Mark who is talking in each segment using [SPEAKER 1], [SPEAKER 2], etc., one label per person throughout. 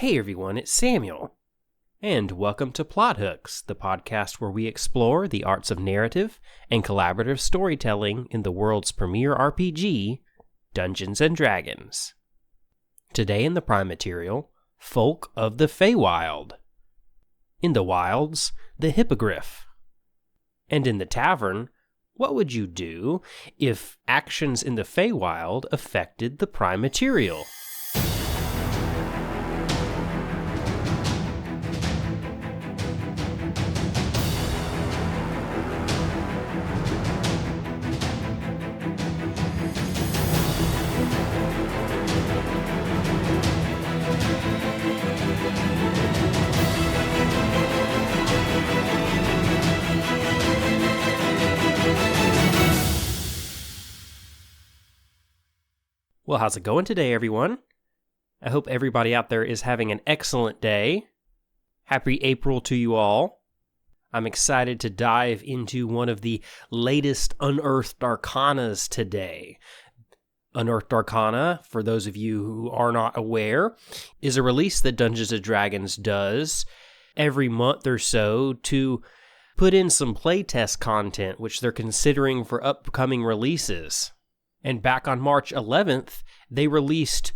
[SPEAKER 1] Hey everyone, it's Samuel. And welcome to Plot Hooks, the podcast where we explore the arts of narrative and collaborative storytelling in the world's premier RPG, Dungeons & Dragons. Today in the Prime Material, Folk of the Feywild. In the Wilds, the Hippogriff. And in the Tavern, what would you do if actions in the Feywild affected the Prime Material? Well, how's it going today, everyone? I hope everybody out there is having an excellent day. Happy April to you all. I'm excited to dive into one of the latest Unearthed Arcanas today. Unearthed Arcana, for those of you who are not aware, is a release that Dungeons & Dragons does every month or so to put in some playtest content, which they're considering for upcoming releases. And back on March 11th, they released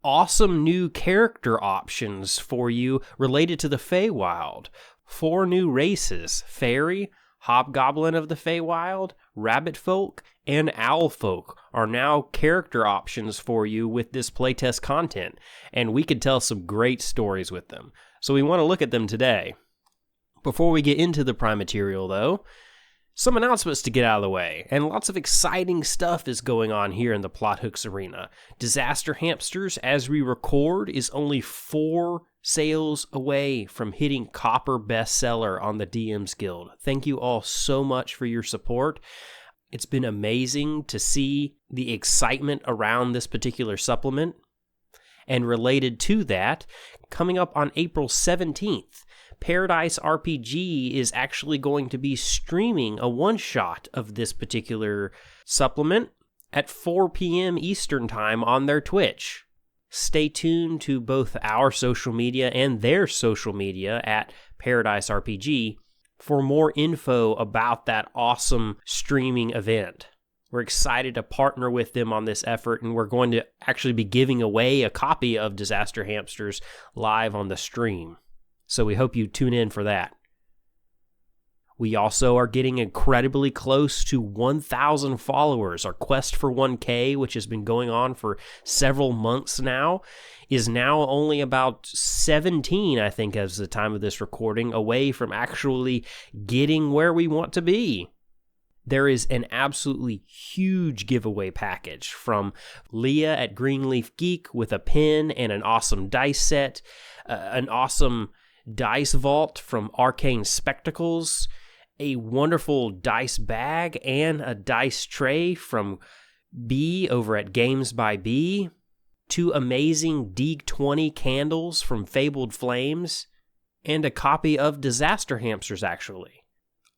[SPEAKER 1] awesome new character options for you related to the Feywild. 4 new races: Fairy, Hobgoblin of the Feywild, Rabbit Folk, and Alfolk are now character options for you with this playtest content. And we could tell some great stories with them. So we want to look at them today. Before we get into the Prime Material, though, some announcements to get out of the way, and lots of exciting stuff is going on here in the Plot Hooks arena. Disaster Hamsters, as we record, is only 4 sales away from hitting Copper bestseller on the DM's Guild. Thank you all so much for your support. It's been amazing to see the excitement around this particular supplement. And related to that, coming up on April 17th, Paradise RPG is actually going to be streaming a one-shot of this particular supplement at 4 p.m. Eastern Time on their Twitch. Stay tuned to both our social media and their social media at Paradise RPG for more info about that awesome streaming event. We're excited to partner with them on this effort, and we're going to actually be giving away a copy of Disaster Hamsters live on the stream. So we hope you tune in for that. We also are getting incredibly close to 1,000 followers. Our quest for 1K, which has been going on for several months now, is now only about 17, I think, as the time of this recording, away from actually getting where we want to be. There is an absolutely huge giveaway package from Leah at Greenleaf Geek with a pin and an awesome dice set, an awesome dice vault from Arcane Spectacles, a wonderful dice bag, and a dice tray from B over at Games by B, 2 amazing D20 candles from Fabled Flames, and a copy of Disaster Hamsters, actually.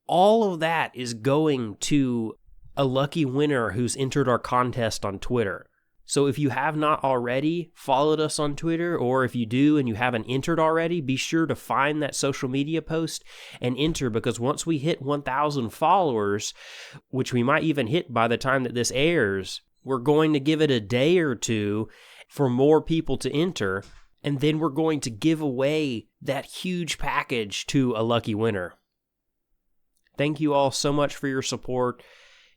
[SPEAKER 1] All of that is going to a lucky winner who's entered our contest on Twitter. So if you have not already followed us on Twitter, or if you do and you haven't entered already, be sure to find that social media post and enter, because once we hit 1,000 followers, which we might even hit by the time that this airs, we're going to give it a day or two for more people to enter, and then we're going to give away that huge package to a lucky winner. Thank you all so much for your support.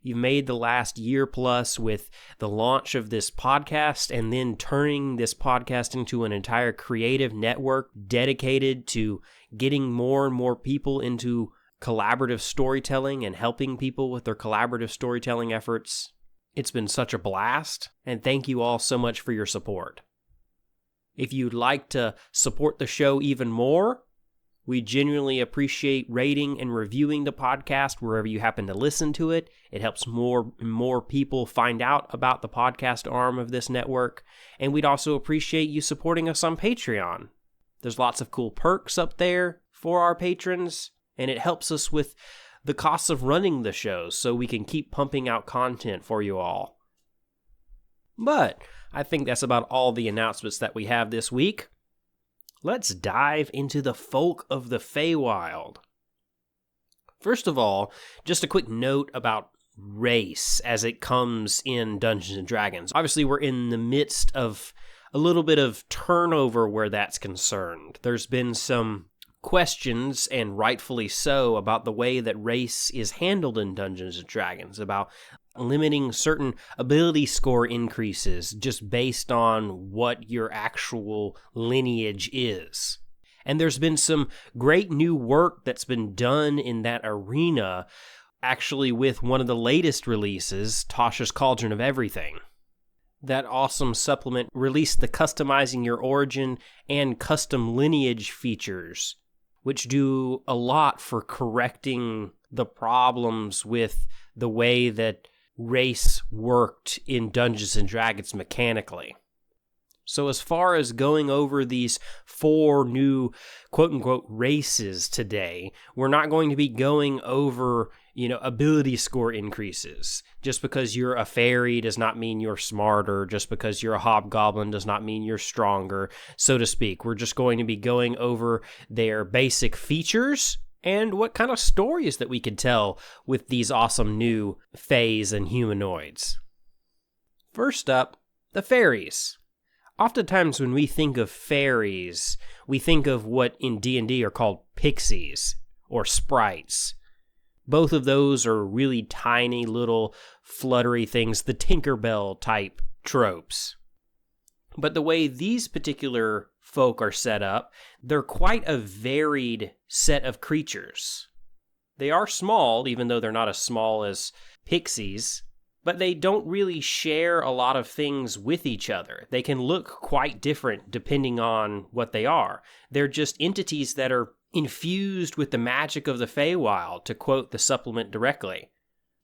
[SPEAKER 1] You've made the last year plus with the launch of this podcast and then turning this podcast into an entire creative network dedicated to getting more and more people into collaborative storytelling and helping people with their collaborative storytelling efforts. It's been such a blast, and thank you all so much for your support. If you'd like to support the show even more, we genuinely appreciate rating and reviewing the podcast wherever you happen to listen to it. It helps more and more people find out about the podcast arm of this network. And we'd also appreciate you supporting us on Patreon. There's lots of cool perks up there for our patrons, and it helps us with the costs of running the shows so we can keep pumping out content for you all. But I think that's about all the announcements that we have this week. let's dive into the folk of the Feywild. First of all, just a quick note about race as it comes in Dungeons & Dragons. Obviously, we're in the midst of a little bit of turnover where that's concerned. There's been some questions, and rightfully so, about the way that race is handled in Dungeons & Dragons, about limiting certain ability score increases just based on what your actual lineage is. And there's been some great new work that's been done in that arena, actually with one of the latest releases, Tasha's Cauldron of Everything. That awesome supplement released the Customizing Your Origin and Custom Lineage features, which do a lot for correcting the problems with the way that race worked in Dungeons & Dragons mechanically. So as far as going over these 4 new quote-unquote races today, we're not going to be going over, ability score increases. Just because you're a fairy does not mean you're smarter. Just because you're a hobgoblin does not mean you're stronger, so to speak. We're just going to be going over their basic features and what kind of stories that we could tell with these awesome new fays and humanoids. First up, the fairies. Oftentimes when we think of fairies, we think of what in D&D are called pixies or sprites. Both of those are really tiny little fluttery things, the Tinkerbell type tropes. But the way these particular folk are set up, they're quite a varied set of creatures. They are small, even though they're not as small as pixies, but they don't really share a lot of things with each other. They can look quite different depending on what they are. They're just entities that are infused with the magic of the Feywild, to quote the supplement directly.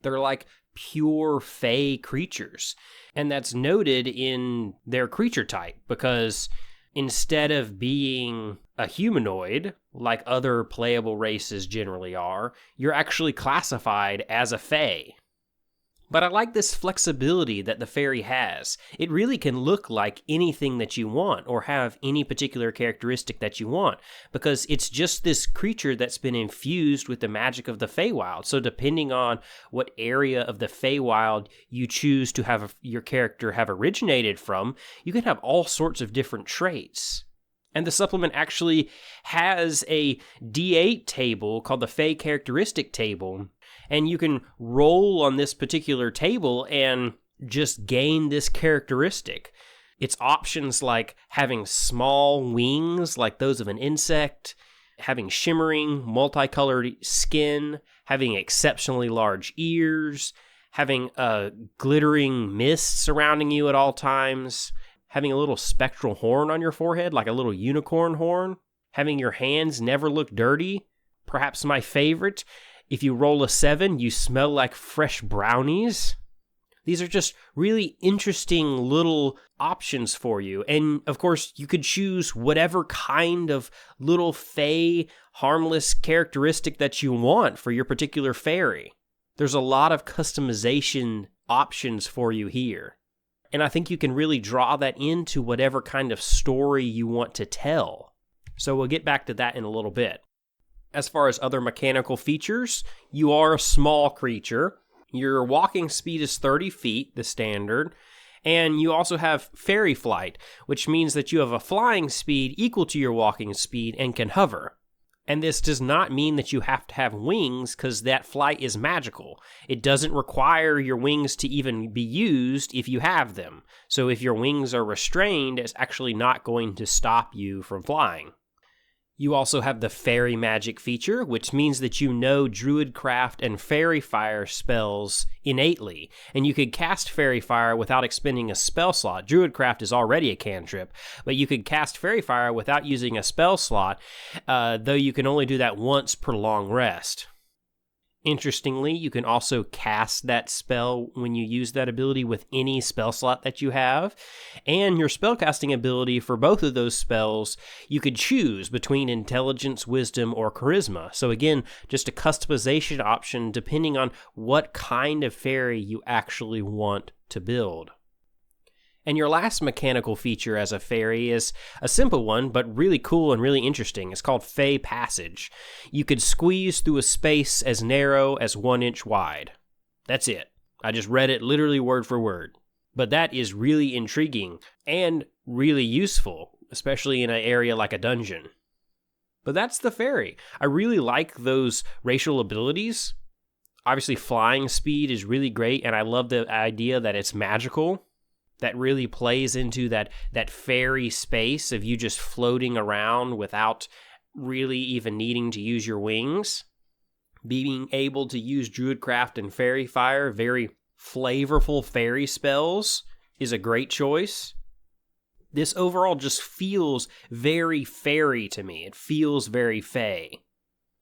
[SPEAKER 1] They're like pure Fey creatures, and that's noted in their creature type, because instead of being a humanoid, like other playable races generally are, you're actually classified as a Fey. But I like this flexibility that the fairy has. It really can look like anything that you want, or have any particular characteristic that you want, because it's just this creature that's been infused with the magic of the Feywild. So depending on what area of the Feywild you choose to have your character have originated from, you can have all sorts of different traits. And the supplement actually has a D8 table called the Fey Characteristic Table, and you can roll on this particular table and just gain this characteristic. It's options like having small wings like those of an insect, having shimmering, multicolored skin, having exceptionally large ears, having a glittering mist surrounding you at all times, having a little spectral horn on your forehead like a little unicorn horn, having your hands never look dirty. Perhaps my favorite, if you roll a 7, you smell like fresh brownies. These are just really interesting little options for you. And of course, you could choose whatever kind of little fey, harmless characteristic that you want for your particular fairy. There's a lot of customization options for you here. And I think you can really draw that into whatever kind of story you want to tell. So we'll get back to that in a little bit. As far as other mechanical features, you are a small creature. Your walking speed is 30 feet, the standard, and you also have fairy flight, which means that you have a flying speed equal to your walking speed and can hover. And this does not mean that you have to have wings, because that flight is magical. It doesn't require your wings to even be used if you have them. So if your wings are restrained, it's actually not going to stop you from flying. You also have the Fairy Magic feature, which means that you know Druidcraft and Fairy Fire spells innately, and you could cast Fairy Fire without expending a spell slot. Druidcraft is already a cantrip, but you could cast Fairy Fire without using a spell slot, though you can only do that once per long rest. Interestingly, you can also cast that spell when you use that ability with any spell slot that you have, and your spellcasting ability for both of those spells, you could choose between Intelligence, Wisdom, or Charisma. So again, just a customization option depending on what kind of fairy you actually want to build. And your last mechanical feature as a fairy is a simple one, but really cool and really interesting. It's called Fey Passage. You could squeeze through a space as narrow as 1 inch wide. That's it. I just read it literally word for word. But that is really intriguing and really useful, especially in an area like a dungeon. But that's the fairy. I really like those racial abilities. Obviously, flying speed is really great, and I love the idea that it's magical. That really plays into that fairy space of you just floating around without really even needing to use your wings. Being able to use Druidcraft and Fairy Fire, very flavorful fairy spells, is a great choice. This overall just feels very fairy to me. It feels very fey.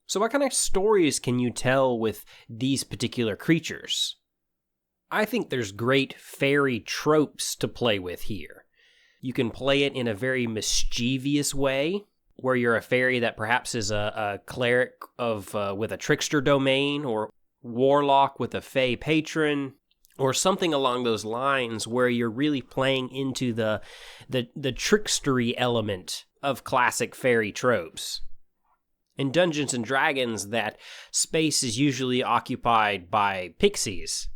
[SPEAKER 1] So what kind of stories can you tell with these particular creatures? I think there's great fairy tropes to play with here. You can play it in a very mischievous way, where you're a fairy that perhaps is a cleric of with a trickster domain, or warlock with a fey patron, or something along those lines, where you're really playing into the trickstery element of classic fairy tropes. In Dungeons & Dragons, that space is usually occupied by pixies,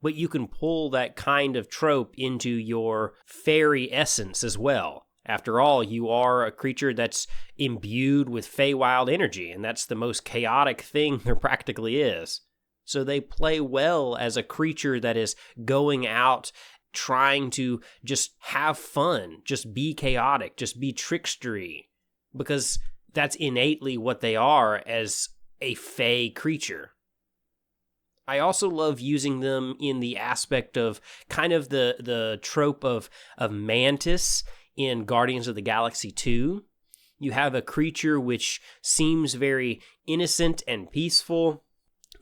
[SPEAKER 1] but you can pull that kind of trope into your fairy essence as well. After all, you are a creature that's imbued with Feywild energy, and that's the most chaotic thing there practically is. So they play well as a creature that is going out trying to just have fun, just be chaotic, just be trickstery, because that's innately what they are as a fey creature. I also love using them in the aspect of kind of the trope of Mantis in Guardians of the Galaxy 2. You have a creature which seems very innocent and peaceful,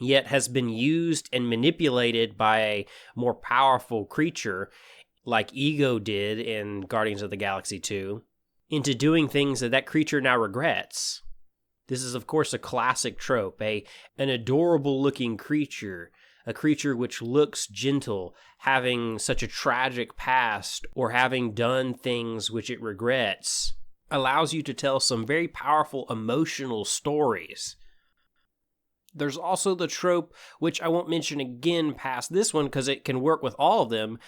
[SPEAKER 1] yet has been used and manipulated by a more powerful creature, like Ego did in Guardians of the Galaxy 2, into doing things that creature now regrets. This is, of course, a classic trope, an adorable-looking creature, a creature which looks gentle, having such a tragic past, or having done things which it regrets, allows you to tell some very powerful emotional stories. There's also the trope, which I won't mention again past this one because it can work with all of them.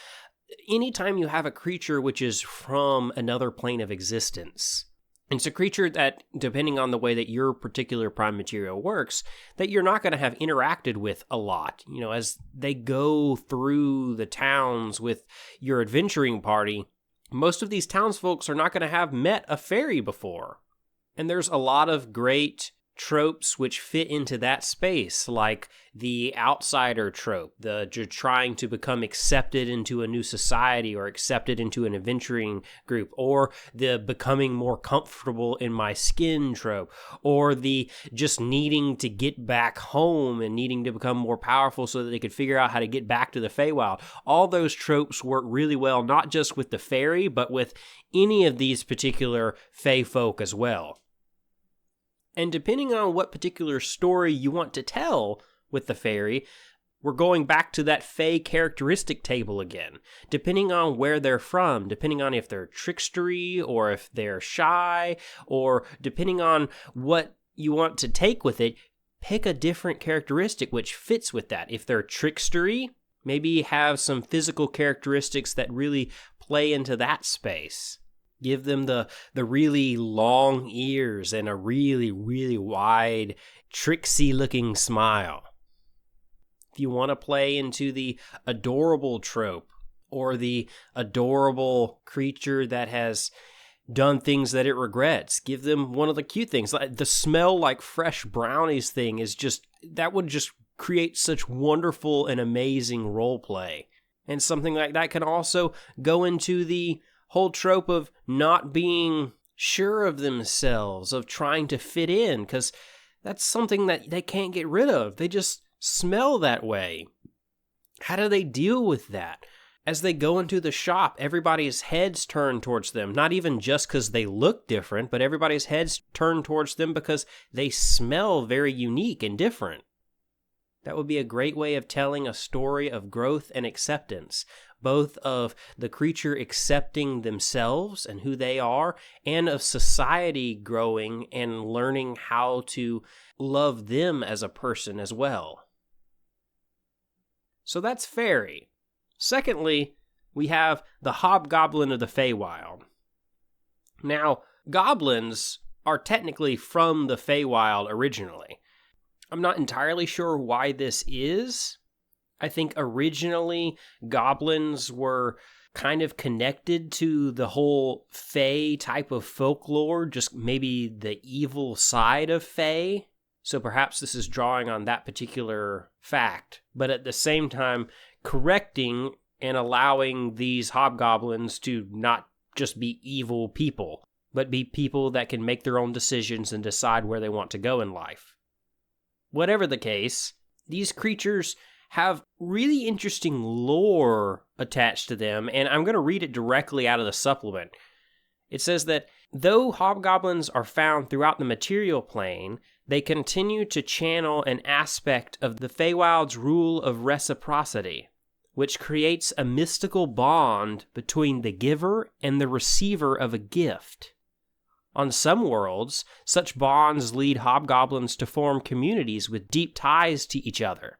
[SPEAKER 1] Anytime you have a creature which is from another plane of existence, it's a creature that, depending on the way that your particular prime material works, that you're not going to have interacted with a lot. You know, as they go through the towns with your adventuring party, most of these townsfolk are not going to have met a fairy before. And there's a lot of great tropes which fit into that space, like the outsider trope, the trying to become accepted into a new society or accepted into an adventuring group, or the becoming more comfortable in my skin trope, or the just needing to get back home and needing to become more powerful so that they could figure out how to get back to the Feywild. All those tropes work really well, not just with the fairy, but with any of these particular fey folk as well. And depending on what particular story you want to tell with the fairy, we're going back to that fey characteristic table again. Depending on where they're from, depending on if they're trickstery or if they're shy, or depending on what you want to take with it, pick a different characteristic which fits with that. If they're trickstery, maybe have some physical characteristics that really play into that space. Give them the really long ears and a really, really wide, tricksy-looking smile. If you want to play into the adorable trope, or the adorable creature that has done things that it regrets, give them one of the cute things. Like the smell like fresh brownies thing is just, that would just create such wonderful and amazing role play. And something like that can also go into the whole trope of not being sure of themselves, of trying to fit in, because that's something that they can't get rid of. They just smell that way. How do they deal with that? As they go into the shop, everybody's heads turn towards them, not even just because they look different, but everybody's heads turn towards them because they smell very unique and different. That would be a great way of telling a story of growth and acceptance, both of the creature accepting themselves and who they are, and of society growing and learning how to love them as a person as well. So that's fairy. Secondly, we have the Hobgoblin of the Feywild. Now, goblins are technically from the Feywild originally. I'm not entirely sure why this is. I think originally goblins were kind of connected to the whole Fey type of folklore, just maybe the evil side of Fey. So perhaps this is drawing on that particular fact, but at the same time correcting and allowing these hobgoblins to not just be evil people, but be people that can make their own decisions and decide where they want to go in life. Whatever the case, these creatures have really interesting lore attached to them, and I'm going to read it directly out of the supplement. It says that though hobgoblins are found throughout the material plane, they continue to channel an aspect of the Feywild's rule of reciprocity, which creates a mystical bond between the giver and the receiver of a gift. On some worlds, such bonds lead hobgoblins to form communities with deep ties to each other.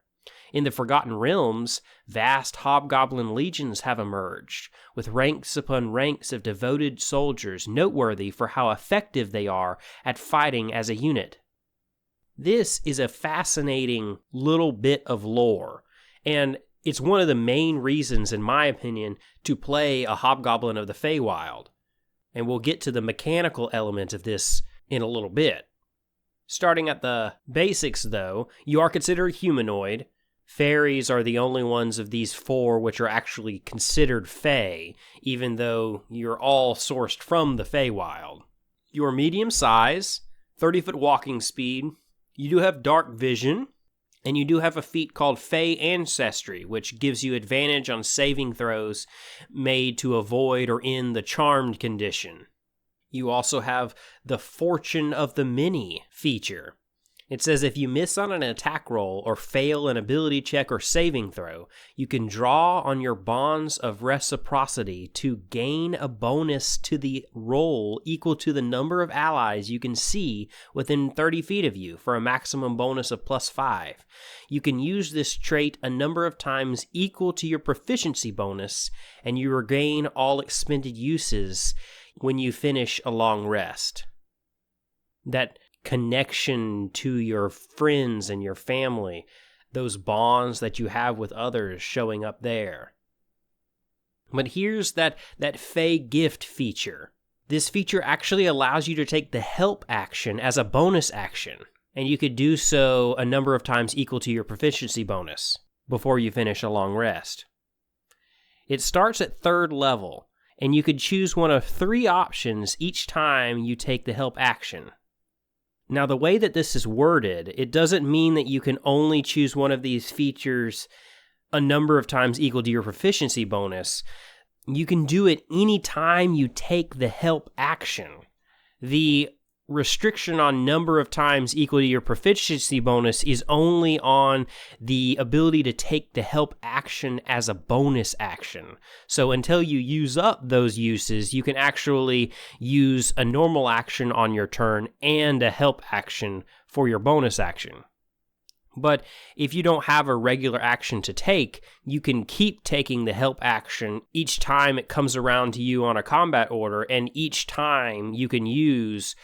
[SPEAKER 1] In the Forgotten Realms, vast hobgoblin legions have emerged, with ranks upon ranks of devoted soldiers noteworthy for how effective they are at fighting as a unit. This is a fascinating little bit of lore, and it's one of the main reasons, in my opinion, to play a Hobgoblin of the Feywild. And we'll get to the mechanical element of this in a little bit. Starting at the basics, though, you are considered humanoid. Fairies are the only ones of these four which are actually considered Fey, even though you're all sourced from the Feywild. You're medium size, 30-foot walking speed, you do have dark vision, and you do have a feat called Fey Ancestry, which gives you advantage on saving throws made to avoid or end the charmed condition. You also have the Fortune of the Many feature. It says if you miss on an attack roll or fail an ability check or saving throw, you can draw on your bonds of reciprocity to gain a bonus to the roll equal to the number of allies you can see within 30 feet of you for a maximum bonus of +5. You can use this trait a number of times equal to your proficiency bonus, and you regain all expended uses when you finish a long rest. That connection to your friends and your family, those bonds that you have with others showing up there. But here's that Fey Gift feature. This feature actually allows you to take the help action as a bonus action, and you could do so a number of times equal to your proficiency bonus before you finish a long rest. It starts at 3rd level, and you could choose one of 3 options each time you take the help action. Now, the way that this is worded, it doesn't mean that you can only choose one of these features a number of times equal to your proficiency bonus. You can do it any time you take the help action. The restriction on number of times equal to your proficiency bonus is only on the ability to take the help action as a bonus action. So until you use up those uses, you can actually use a normal action on your turn and a help action for your bonus action. But if you don't have a regular action to take, you can keep taking the help action each time it comes around to you on a combat order, and each time you can use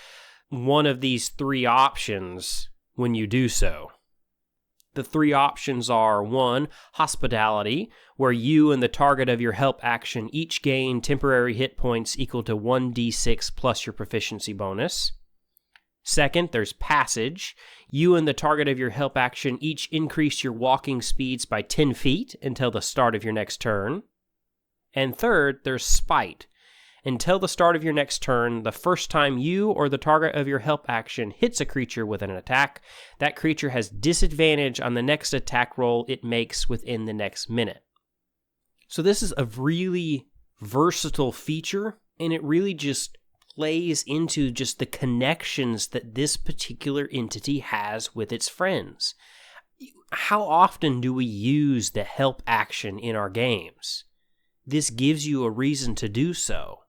[SPEAKER 1] one of these 3 options when you do so. The 3 options are 1, Hospitality, where you and the target of your help action each gain temporary hit points equal to 1d6 plus your proficiency bonus. 2nd, there's Passage. You and the target of your help action each increase your walking speeds by 10 feet until the start of your next turn. And 3rd, there's Spite. Until the start of your next turn, the first time you or the target of your help action hits a creature with an attack, that creature has disadvantage on the next attack roll it makes within the next minute. So this is a really versatile feature, and it really just plays into just the connections that this particular entity has with its friends. How often do we use the help action in our games? this gives you a reason to do so.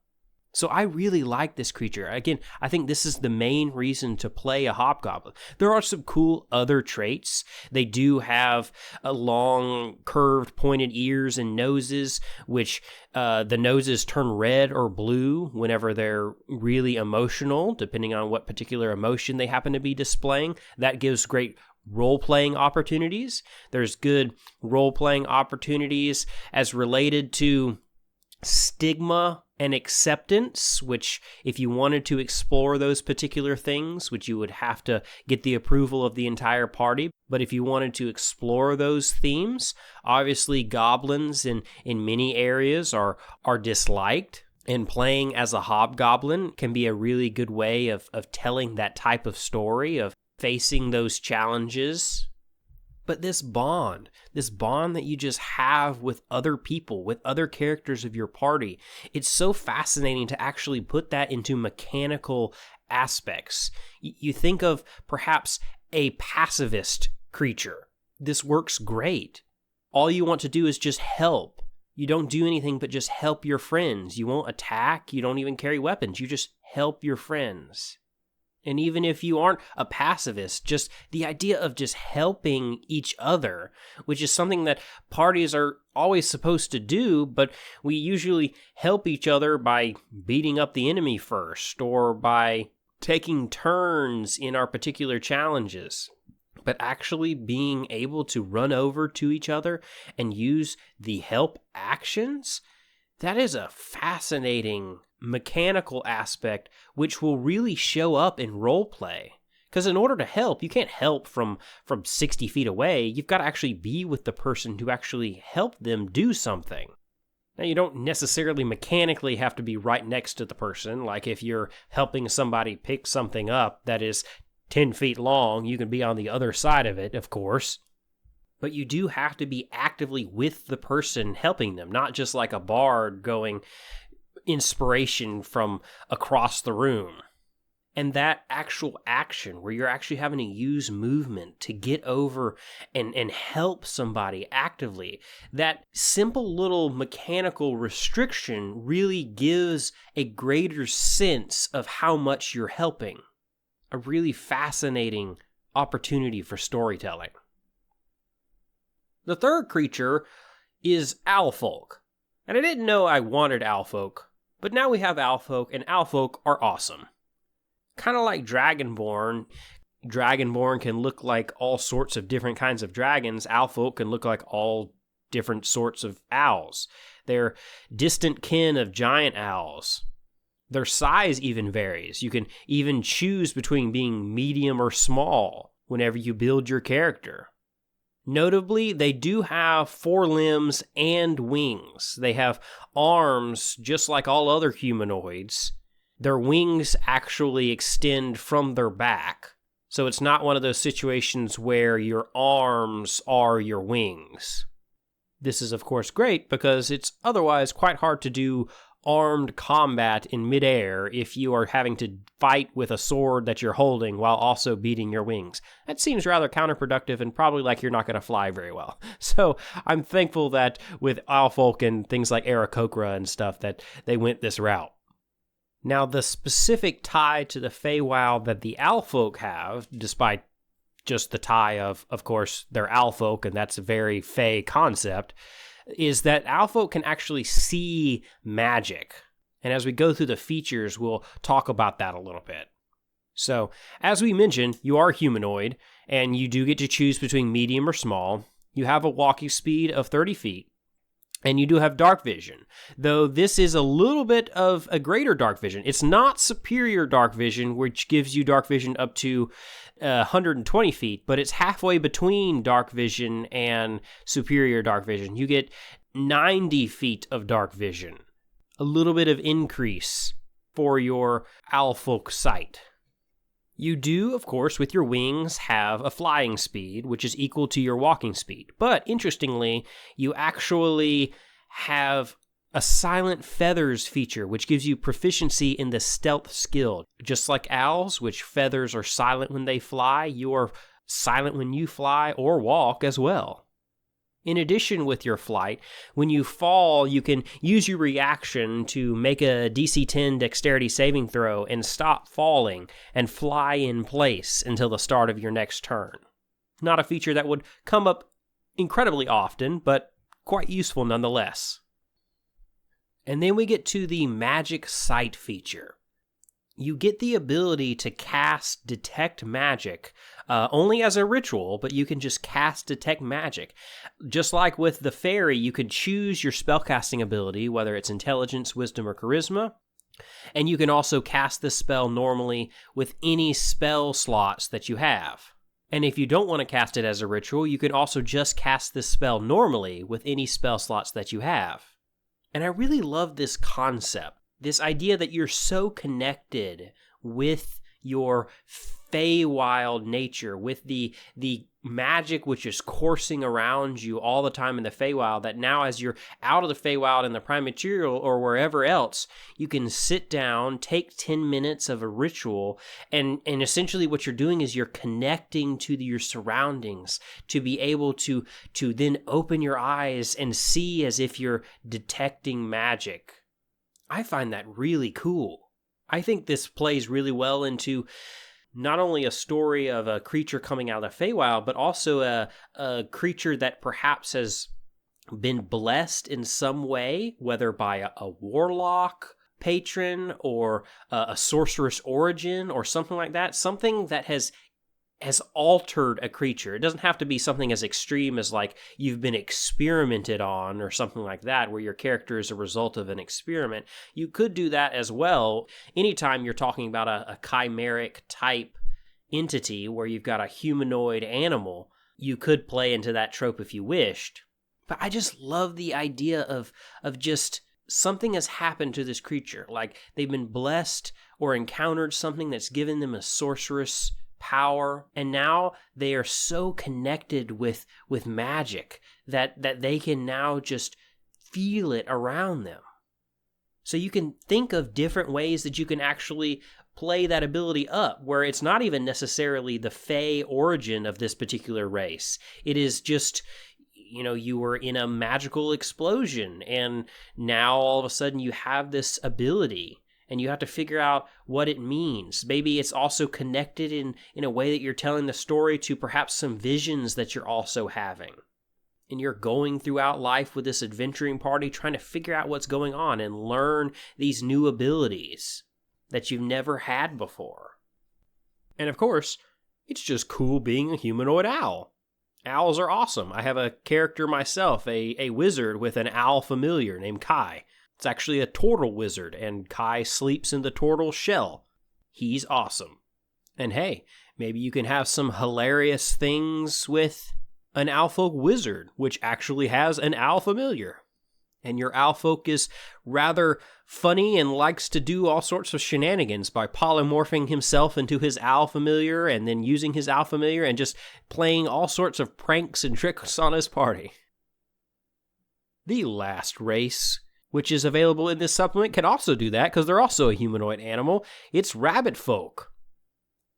[SPEAKER 1] So I really like this creature. Again, I think this is the main reason to play a Hobgoblin. There are some cool other traits. They do have a long, curved, pointed ears and noses, which the noses turn red or blue whenever they're really emotional, depending on what particular emotion they happen to be displaying. That gives great role-playing opportunities. There's good role-playing opportunities as related to stigma and acceptance, which if you wanted to explore those particular things, which you would have to get the approval of the entire party, but if you wanted to explore those themes, obviously goblins in many areas are disliked, and playing as a hobgoblin can be a really good way of telling that type of story, of facing those challenges. But this bond that you just have with other people, with other characters of your party, it's so fascinating to actually put that into mechanical aspects. You think of perhaps a pacifist creature. This works great. All you want to do is just help. You don't do anything but just help your friends. You won't attack. You don't even carry weapons. You just help your friends. And even if you aren't a pacifist, just the idea of just helping each other, which is something that parties are always supposed to do, but we usually help each other by beating up the enemy first or by taking turns in our particular challenges. But actually being able to run over to each other and use the help actions, that is a fascinating mechanical aspect which will really show up in roleplay. Because in order to help, you can't help from 60 feet away. You've got to actually be with the person to actually help them do something. Now, you don't necessarily mechanically have to be right next to the person. Like if you're helping somebody pick something up that is 10 feet long, you can be on the other side of it, of course. But you do have to be actively with the person helping them, not just like a bard going inspiration from across the room. And that actual action where you're actually having to use movement to get over and help somebody actively, that simple little mechanical restriction really gives a greater sense of how much you're helping. A really fascinating opportunity for storytelling. The third creature is Alfolk. And I didn't know I wanted Alfolk, but now we have Alfolk, and Alfolk are awesome. Kind of like Dragonborn. Dragonborn can look like all sorts of different kinds of dragons. Alfolk can look like all different sorts of owls. They're distant kin of giant owls. Their size even varies. You can even choose between being medium or small whenever you build your character. Notably, they do have 4 limbs and wings. They have arms just like all other humanoids. Their wings actually extend from their back. So it's not one of those situations where your arms are your wings. This is, of course, great because it's otherwise quite hard to do armed combat in midair if you are having to fight with a sword that you're holding while also beating your wings. That seems rather counterproductive and probably like you're not going to fly very well. So I'm thankful that with Alfolk and things like Aarakocra and stuff that they went this route. Now, the specific tie to the Feywild that the Alfolk have, despite just the tie of course, they're Alfolk, and that's a very Fey concept, is that Alfolk can actually see magic. And as we go through the features, we'll talk about that a little bit. So, as we mentioned, you are humanoid, and you do get to choose between medium or small. You have a walking speed of 30 feet. And you do have dark vision, though this is a little bit of a greater dark vision. It's not superior dark vision, which gives you dark vision up to 120 feet, but it's halfway between dark vision and superior dark vision. You get 90 feet of dark vision, a little bit of increase for your Alfolk sight. You do, of course, with your wings, have a flying speed, which is equal to your walking speed. But, interestingly, you actually have a silent feathers feature, which gives you proficiency in the stealth skill. Just like owls, which feathers are silent when they fly, you are silent when you fly or walk as well. In addition, with your flight, when you fall, you can use your reaction to make a DC 10 dexterity saving throw and stop falling and fly in place until the start of your next turn. Not a feature that would come up incredibly often, but quite useful nonetheless. And then we get to the Magic Sight feature. You get the ability to cast Detect Magic, only as a ritual, but you can just cast Detect Magic. Just like with the Fairy, you can choose your spellcasting ability, whether it's Intelligence, Wisdom, or Charisma, and you can also cast this spell normally with any spell slots that you have. And if you don't want to cast it as a ritual, you can also just cast this spell normally with any spell slots that you have. And I really love this concept. This idea that you're so connected with your Feywild nature, with the magic which is coursing around you all the time in the Feywild, that now as you're out of the Feywild in the Prime Material or wherever else, you can sit down, take 10 minutes of a ritual, and essentially what you're doing is you're connecting to your surroundings to be able to then open your eyes and see as if you're detecting magic. I find that really cool. I think this plays really well into not only a story of a creature coming out of the Feywild, but also a creature that perhaps has been blessed in some way, whether by a warlock patron or a sorceress origin or something like that. Something that has altered a creature. It doesn't have to be something as extreme as like you've been experimented on or something like that, where your character is a result of an experiment. You could do that as well anytime you're talking about a chimeric type entity where you've got a humanoid animal. You could play into that trope if you wished. But I just love the idea of just something has happened to this creature. Like they've been blessed or encountered something that's given them a sorceress power, and now they are so connected with magic that they can now just feel it around them. So you can think of different ways that you can actually play that ability up, where it's not even necessarily the Fey origin of this particular race. It is just, you were in a magical explosion, and now all of a sudden you have this ability, and you have to figure out what it means. Maybe it's also connected in a way that you're telling the story to perhaps some visions that you're also having. And you're going throughout life with this adventuring party trying to figure out what's going on and learn these new abilities that you've never had before. And of course, it's just cool being a humanoid owl. Owls are awesome. I have a character myself, a wizard with an owl familiar named Kai. It's actually a turtle wizard, and Kai sleeps in the turtle shell. He's awesome. And hey, maybe you can have some hilarious things with an Alfolk wizard, which actually has an owl familiar. And your Alfolk is rather funny and likes to do all sorts of shenanigans by polymorphing himself into his owl familiar and then using his owl familiar and just playing all sorts of pranks and tricks on his party. The last race, which is available in this supplement, can also do that because they're also a humanoid animal. It's rabbit folk.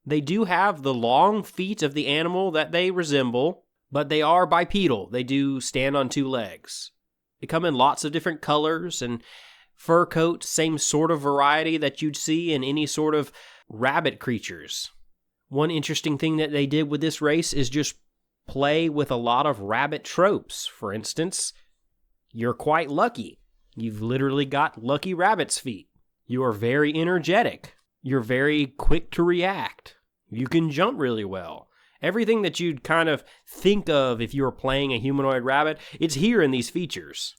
[SPEAKER 1] They do have the long feet of the animal that they resemble, but they are bipedal. They do stand on two legs. They come in lots of different colors and fur coats, same sort of variety that you'd see in any sort of rabbit creatures. One interesting thing that they did with this race is just play with a lot of rabbit tropes. For instance, you're quite lucky. You've literally got lucky rabbit's feet. You are very energetic. You're very quick to react. You can jump really well. Everything that you'd kind of think of if you were playing a humanoid rabbit, it's here in these features.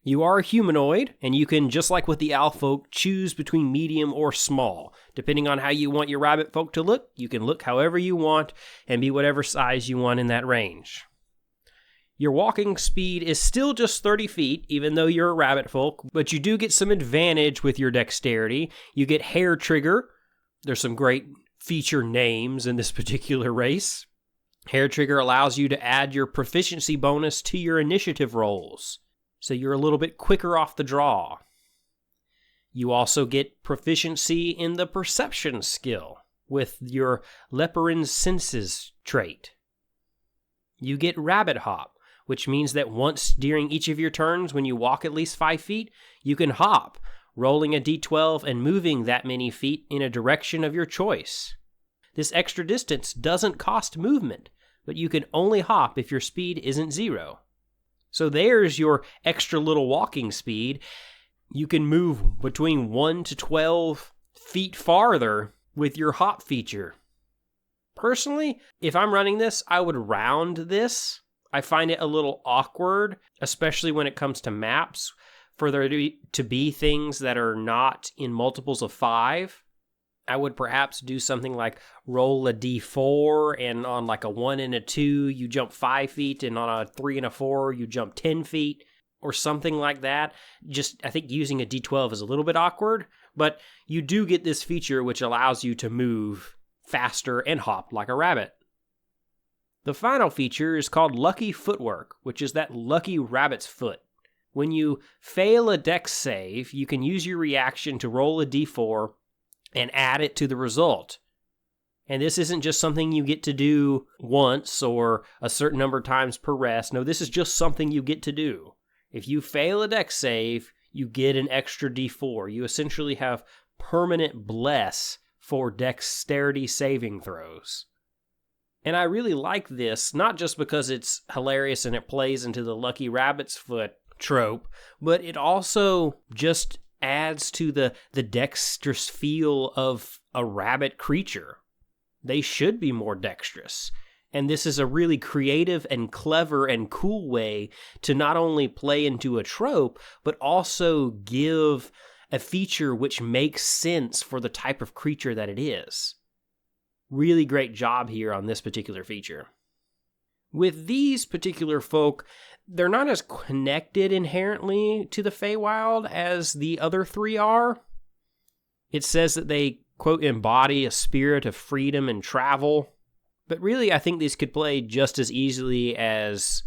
[SPEAKER 1] You are a humanoid, and you can, just like with the Alfolk, choose between medium or small. Depending on how you want your rabbit folk to look, you can look however you want and be whatever size you want in that range. Your walking speed is still just 30 feet, even though you're a rabbit folk, but you do get some advantage with your dexterity. You get hair trigger. There's some great feature names in this particular race. Hair trigger allows you to add your proficiency bonus to your initiative rolls, so you're a little bit quicker off the draw. You also get proficiency in the perception skill with your Leporin's senses trait. You get rabbit hop, which means that once during each of your turns when you walk at least 5 feet, you can hop, rolling a d12 and moving that many feet in a direction of your choice. This extra distance doesn't cost movement, but you can only hop if your speed isn't 0. So there's your extra little walking speed. You can move between 1 to 12 feet farther with your hop feature. Personally, if I'm running this, I would round this. I find it a little awkward, especially when it comes to maps, for there to be things that are not in multiples of 5. I would perhaps do something like roll a d4, and on like a 1 and a 2, you jump 5 feet, and on a 3 and a 4, you jump 10 feet, or something like that. Just, I think using a d12 is a little bit awkward, but you do get this feature which allows you to move faster and hop like a rabbit. The final feature is called Lucky Footwork, which is that lucky rabbit's foot. When you fail a dex save, you can use your reaction to roll a d4 and add it to the result. And this isn't just something you get to do once or a certain number of times per rest. No, this is just something you get to do. If you fail a dex save, you get an extra d4. You essentially have permanent bless for dexterity saving throws. And I really like this, not just because it's hilarious and it plays into the lucky rabbit's foot trope, but it also just adds to the dexterous feel of a rabbit creature. They should be more dexterous. And this is a really creative and clever and cool way to not only play into a trope, but also give a feature which makes sense for the type of creature that it is. Really great job here on this particular feature. With these particular folk, they're not as connected inherently to the Feywild as the other 3 are. It says that they, quote, embody a spirit of freedom and travel. But really, I think these could play just as easily as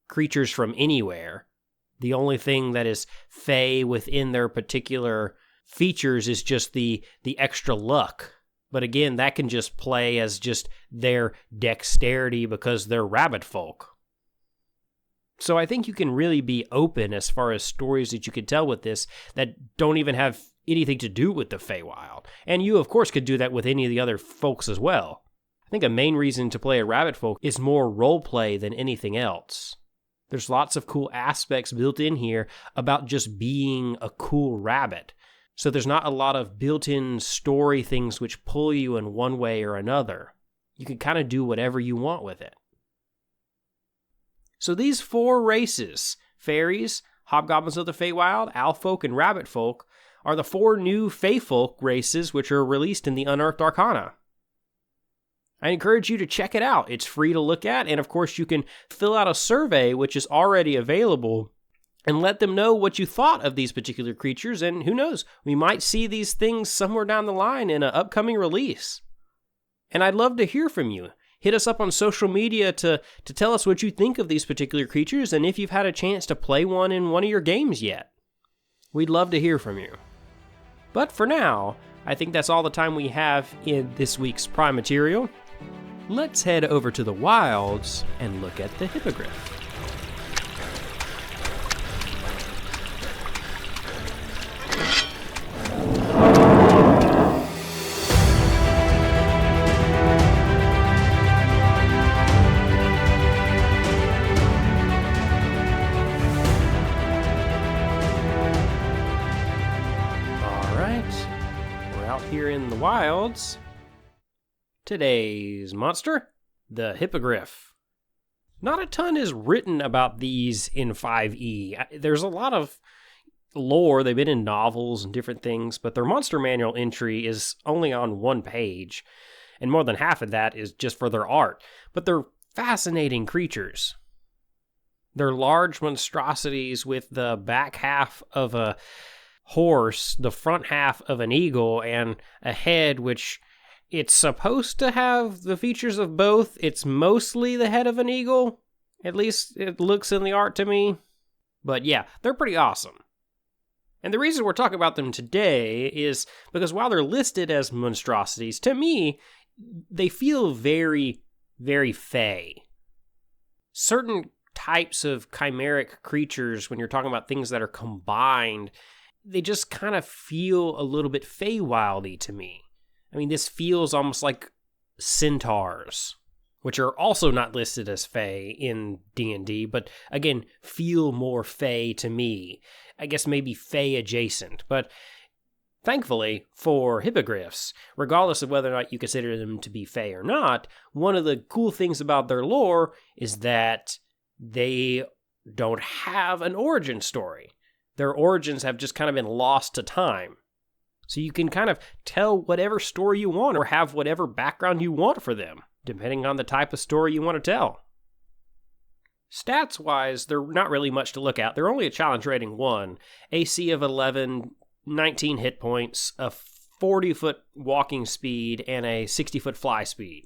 [SPEAKER 1] creatures from anywhere. The only thing that is Fey within their particular features is just the extra luck. But again, that can just play as just their dexterity because they're rabbit folk. So I think you can really be open as far as stories that you could tell with this that don't even have anything to do with the Feywild. And you, of course, could do that with any of the other folks as well. I think a main reason to play a rabbit folk is more roleplay than anything else. There's lots of cool aspects built in here about just being a cool rabbit. So there's not a lot of built-in story things which pull you in one way or another. You can kind of do whatever you want with it. So these 4 races, fairies, hobgoblins of the Feywild, Alfolk, and rabbit folk, are the 4 new Feyfolk races which are released in the Unearthed Arcana. I encourage you to check it out. It's free to look at, and of course you can fill out a survey which is already available and let them know what you thought of these particular creatures, and who knows, we might see these things somewhere down the line in an upcoming release. And I'd love to hear from you. Hit us up on social media to tell us what you think of these particular creatures and if you've had a chance to play one in one of your games yet. We'd love to hear from you. But for now, I think that's all the time we have in this week's Prime Material. Let's head over to the wilds and look at the Hippogriff. Here in the wilds, today's monster, the Hippogriff. Not a ton is written about these in 5e. There's a lot of lore, they've been in novels and different things, but their monster manual entry is only on 1 page, and more than half of that is just for their art. But they're fascinating creatures. They're large monstrosities with the back half of a horse, the front half of an eagle, and a head which it's supposed to have the features of both. It's mostly the head of an eagle. At least it looks in the art to me. But yeah, they're pretty awesome. And the reason we're talking about them today is because while they're listed as monstrosities, to me, they feel very, very Fey. Certain types of chimeric creatures, when you're talking about things that are combined, they just kind of feel a little bit Feywildy to me. I mean, this feels almost like centaurs, which are also not listed as Fey in D&D, but again, feel more Fey to me. I guess maybe Fey adjacent, but thankfully for hippogriffs, regardless of whether or not you consider them to be Fey or not, one of the cool things about their lore is that they don't have an origin story. Their origins have just kind of been lost to time. So you can kind of tell whatever story you want or have whatever background you want for them, depending on the type of story you want to tell. Stats-wise, they're not really much to look at. They're only a challenge rating 1, AC of 11, 19 hit points, a 40-foot walking speed, and a 60-foot fly speed.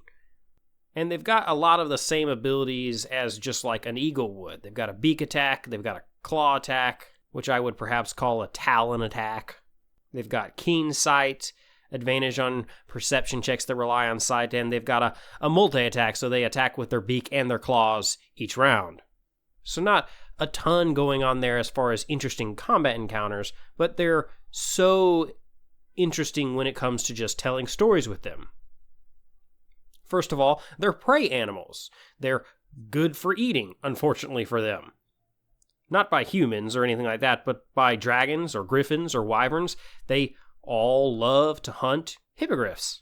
[SPEAKER 1] And they've got a lot of the same abilities as just like an eagle would. They've got a beak attack, they've got a claw attack, which I would perhaps call a talon attack. They've got keen sight, advantage on perception checks that rely on sight, and they've got a multi-attack, so they attack with their beak and their claws each round. So not a ton going on there as far as interesting combat encounters, but they're so interesting when it comes to just telling stories with them. First of all, they're prey animals. They're good for eating, unfortunately for them. Not by humans or anything like that, but by dragons or griffins or wyverns. They all love to hunt hippogriffs.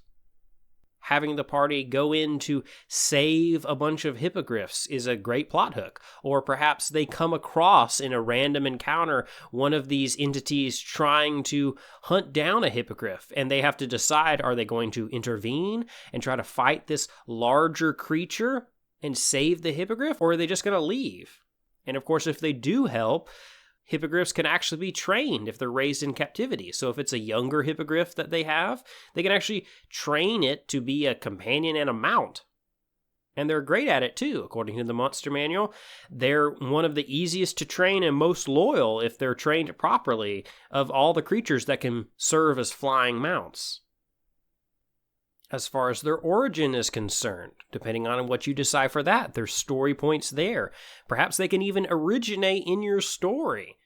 [SPEAKER 1] Having the party go in to save a bunch of hippogriffs is a great plot hook. Or perhaps they come across in a random encounter one of these entities trying to hunt down a hippogriff, and they have to decide, are they going to intervene and try to fight this larger creature and save the hippogriff, or are they just going to leave? And of course, if they do help, hippogriffs can actually be trained if they're raised in captivity. So if it's a younger hippogriff that they have, they can actually train it to be a companion and a mount. And they're great at it too, according to the Monster Manual. They're one of the easiest to train and most loyal, if they're trained properly, of all the creatures that can serve as flying mounts. As far as their origin is concerned, depending on what you decide for that, there's story points there. Perhaps they can even originate in your story.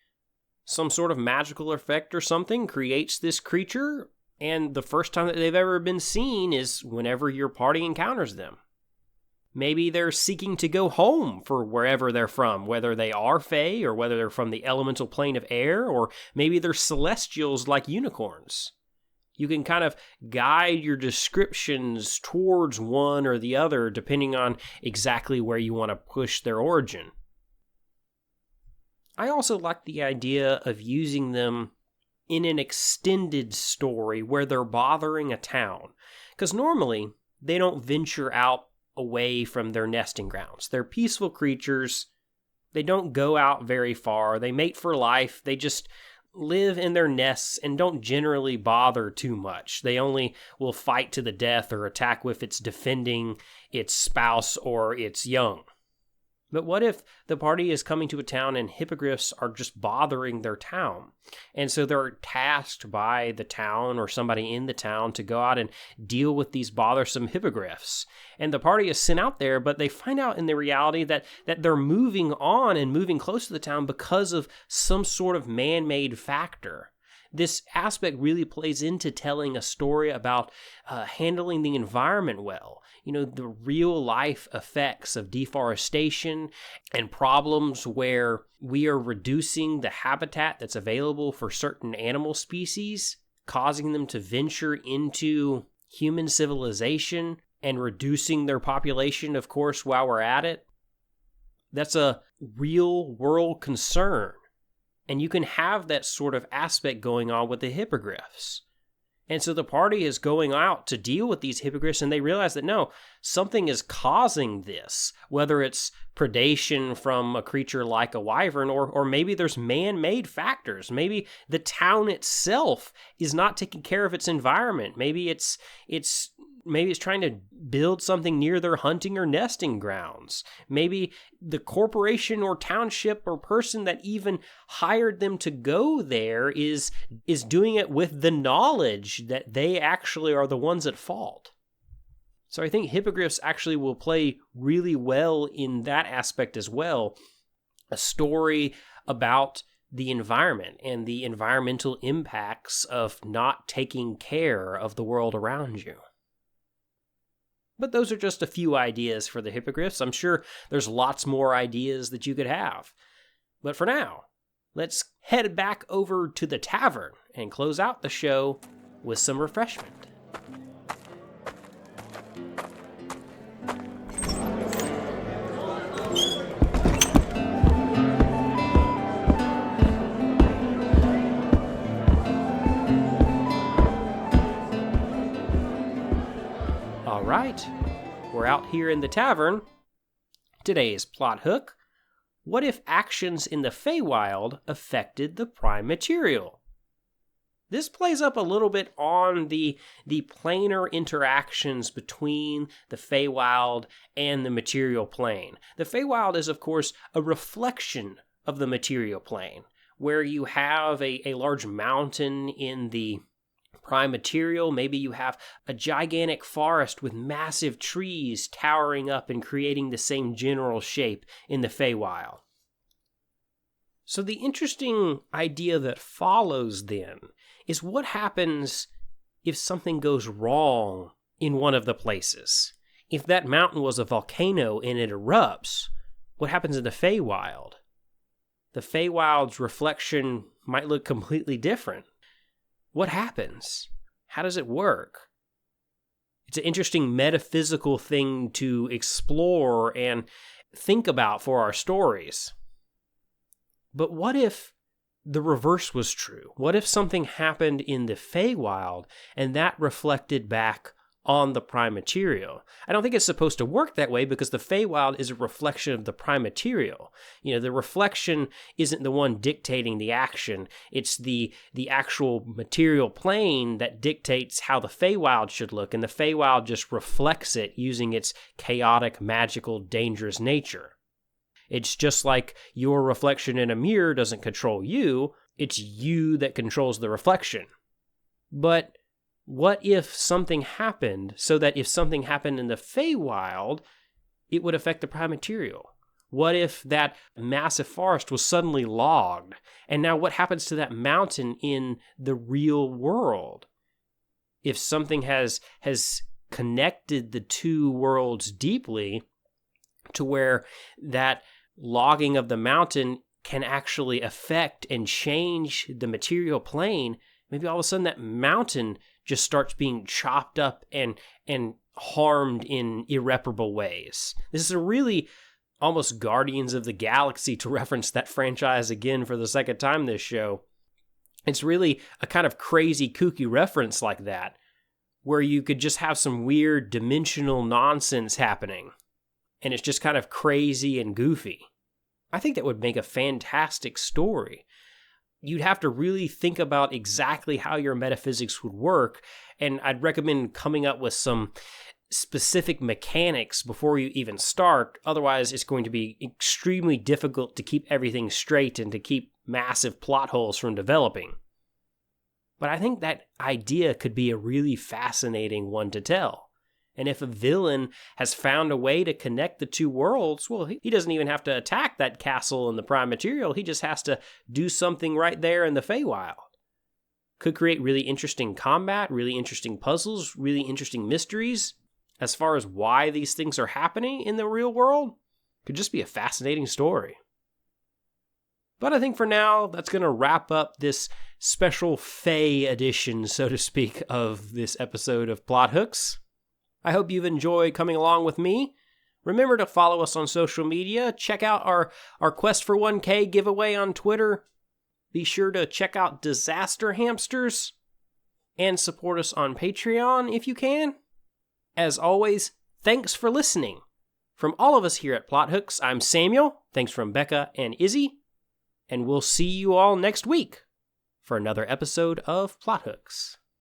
[SPEAKER 1] Some sort of magical effect or something creates this creature, and the first time that they've ever been seen is whenever your party encounters them. Maybe they're seeking to go home for wherever they're from, whether they are Fey or whether they're from the elemental plane of air, or maybe they're celestials like unicorns. You can kind of guide your descriptions towards one or the other depending on exactly where you want to push their origin. I also like the idea of using them in an extended story where they're bothering a town. Because normally, they don't venture out away from their nesting grounds. They're peaceful creatures. They don't go out very far. They mate for life. They just live in their nests and don't generally bother too much. They only will fight to the death or attack if it's defending its spouse or its young. But what if the party is coming to a town and hippogriffs are just bothering their town? And so they're tasked by the town or somebody in the town to go out and deal with these bothersome hippogriffs. And the party is sent out there, but they find out in the reality that they're moving on and moving close to the town because of some sort of man-made factor. This aspect really plays into telling a story about handling the environment well. You know, the real life effects of deforestation and problems where we are reducing the habitat that's available for certain animal species, causing them to venture into human civilization and reducing their population, of course, while we're at it. That's a real world concern. And you can have that sort of aspect going on with the hippogriffs. And so the party is going out to deal with these hippogriffs, and they realize that no, something is causing this, whether it's predation from a creature like a wyvern, or maybe there's man-made factors. Maybe the town itself is not taking care of its environment. Maybe it's trying to build something near their hunting or nesting grounds. Maybe the corporation or township or person that even hired them to go there is doing it with the knowledge that they actually are the ones at fault. So I think hippogriffs actually will play really well in that aspect as well. A story about the environment and the environmental impacts of not taking care of the world around you. But those are just a few ideas for the hippogriffs. I'm sure there's lots more ideas that you could have. But for now, let's head back over to the tavern and close out the show with some refreshment. All right, we're out here in the tavern. Today's plot hook: what if actions in the Feywild affected the prime material? This plays up a little bit on the planar interactions between the Feywild and the material plane. The Feywild is, of course, a reflection of the material plane, where you have a large mountain in the prime material. Maybe you have a gigantic forest with massive trees towering up and creating the same general shape in the Feywild. So the interesting idea that follows then is what happens if something goes wrong in one of the places. If that mountain was a volcano and it erupts, what happens in the Feywild? The Feywild's reflection might look completely different. What happens? How does it work? It's an interesting metaphysical thing to explore and think about for our stories. But what if the reverse was true? What if something happened in the Feywild and that reflected back on the prime material? I don't think it's supposed to work that way because the Feywild is a reflection of the prime material. You know, the reflection isn't the one dictating the action. It's the actual material plane that dictates how the Feywild should look, and the Feywild just reflects it using its chaotic, magical, dangerous nature. It's just like your reflection in a mirror doesn't control you, it's you that controls the reflection. But what if something happened so that if something happened in the Feywild, it would affect the prime material? What if that massive forest was suddenly logged? And now what happens to that mountain in the real world? If something has connected the two worlds deeply to where that logging of the mountain can actually affect and change the material plane, maybe all of a sudden that mountain just starts being chopped up and harmed in irreparable ways. This is a really almost Guardians of the Galaxy, to reference that franchise again for the second time this show. It's really a kind of crazy, kooky reference like that, where you could just have some weird dimensional nonsense happening, and it's just kind of crazy and goofy. I think that would make a fantastic story. You'd have to really think about exactly how your metaphysics would work, and I'd recommend coming up with some specific mechanics before you even start. Otherwise, it's going to be extremely difficult to keep everything straight and to keep massive plot holes from developing. But I think that idea could be a really fascinating one to tell. And if a villain has found a way to connect the two worlds, well, he doesn't even have to attack that castle in the prime material. He just has to do something right there in the Feywild. Could create really interesting combat, really interesting puzzles, really interesting mysteries. As far as why these things are happening in the real world, could just be a fascinating story. But I think for now, that's going to wrap up this special Fey edition, so to speak, of this episode of Plot Hooks. I hope you've enjoyed coming along with me. Remember to follow us on social media. Check out our Quest for 1K giveaway on Twitter. Be sure to check out Disaster Hamsters. And support us on Patreon if you can. As always, thanks for listening. From all of us here at Plot Hooks, I'm Samuel. Thanks from Becca and Izzy. And we'll see you all next week for another episode of Plot Hooks.